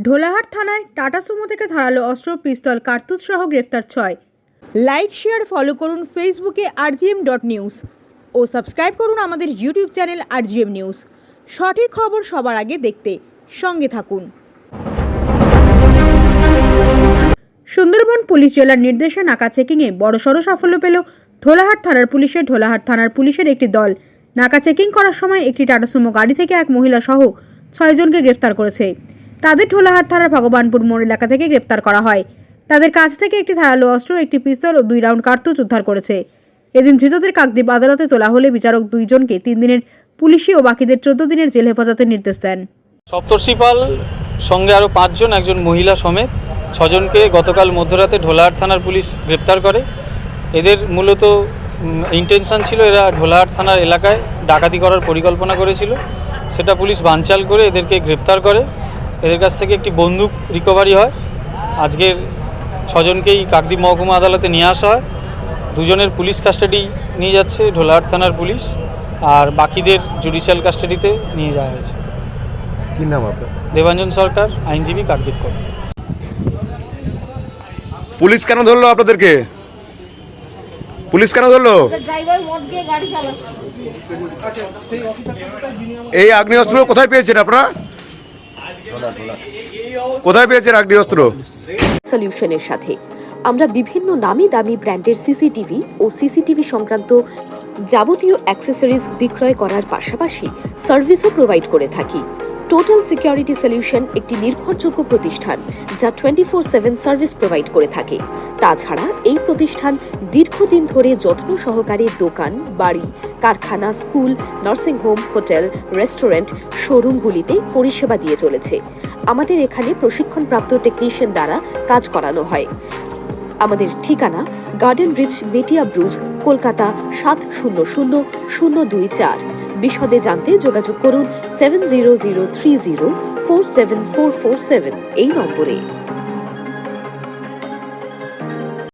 ঢোলাহাট থানায় tata Sumo থেকে ধারালো অস্ত্র, পিস্তল, কার্তুজ সহ গ্রেফতার 6। লাইক, শেয়ার, ফলো করুন ফেসবুকে rgm.news ও সাবস্ক্রাইব করুন আমাদের ইউটিউব চ্যানেল rgm নিউজ। সঠিক খবর সবার আগে দেখতে সঙ্গে থাকুন। সুন্দরবন পুলিশ জেলার নির্দেশে নাকা চেকিংয়ে বড়সড় সাফল্য পেল ঢোলাহাট থানার পুলিশের। ঢোলাহাট থানার পুলিশের একটি দল নাকা চেকিং করার সময় একটি টাটা সুমো গাড়ি থেকে এক মহিলা সহ 6 জনকে গ্রেফতার করেছে। তাদের ঢোলাহাট থানার ভগবানপুর মোড় এলাকা থেকে গ্রেফতার করা হয়। তাদের কাছ থেকে একটি ধারালো অস্ত্র, একটি পিস্তল ও 2 রাউন্ড কার্তুজ উদ্ধার করেছে। এদিন ধৃতদের কাকদ্বীপ আদালতে তোলা হলে বিচারক 2 জনকে 3 দিনের পুলিশি ও বাকিদের 14 দিনের জেল হেফাজতের নির্দেশ দেন। সপ্তর্ষিপাল সঙ্গে আরও 5 জন, একজন মহিলা সমেত 6 জনকে গতকাল মধ্যরাতে ঢোলাহাট থানার পুলিশ গ্রেপ্তার করে। এদের মূলত ইন্টেনশন ছিল এরা ঢোলাহাট থানার এলাকায় ডাকাতি করার পরিকল্পনা করেছিল, সেটা পুলিশ বানচাল করে এদেরকে গ্রেপ্তার করে। এদের কাছ থেকে একটি বন্দুক রিকভারি হয়। আজকের 6 জনকেই কাকদ্বীপ মহকুমা আদালতে নিয়ে আসা হয়। 2 জনের পুলিশ কাস্টাডি নিয়ে যাচ্ছে ঢোলাহাট থানার পুলিশ, আর বাকিদের জুডিশিয়াল কাস্টাডিতে নিয়ে যাওয়া হয়েছে। কি নাম আপনার? দেবাঞ্জন সরকার, আইনজীবী, কাকদ্বীপ কোর্ট। পুলিশ কেন ধরলো আপনাদেরকে? পুলিশ কেন ধরলো? এই আগ্নেয়াস্ত্র কোথায় পেয়েছেন আপনারা? কোথায় পেয়েছেন আগ্নেয়াস্ত্র? সলিউশনের সাথে আমরা বিভিন্ন নামি দামি ব্র্যান্ডের সিসিটিভি ও সিসিটিভি সংক্রান্ত যাবতীয় অ্যাক্সেসরিজ বিক্রয় করার পাশাপাশি সার্ভিসও প্রোভাইড করে থাকি। টোটাল সিকিউরিটি সলিউশন একটি নির্ভরযোগ্য প্রতিষ্ঠান যা 24/7 সার্ভিস প্রোভাইড করে থাকে। তাছাড়া এই প্রতিষ্ঠান দীর্ঘদিন ধরে যত্ন সহকারে দোকান, বাড়ি, কারখানা, স্কুল, নার্সিংহোম, হোটেল, রেস্টুরেন্ট, শোরুমগুলিতে পরিষেবা দিয়ে চলেছে। আমাদের এখানে প্রশিক্ষণপ্রাপ্ত টেকনিশিয়ান দ্বারা কাজ করানো হয়। আমাদের ঠিকানা গার্ডেন রিচ, মেটিয়া ব্রুজ, কলকাতা 700024। বিশদে জানতে যোগাযোগ করুন 7003047447 এই নম্বরে।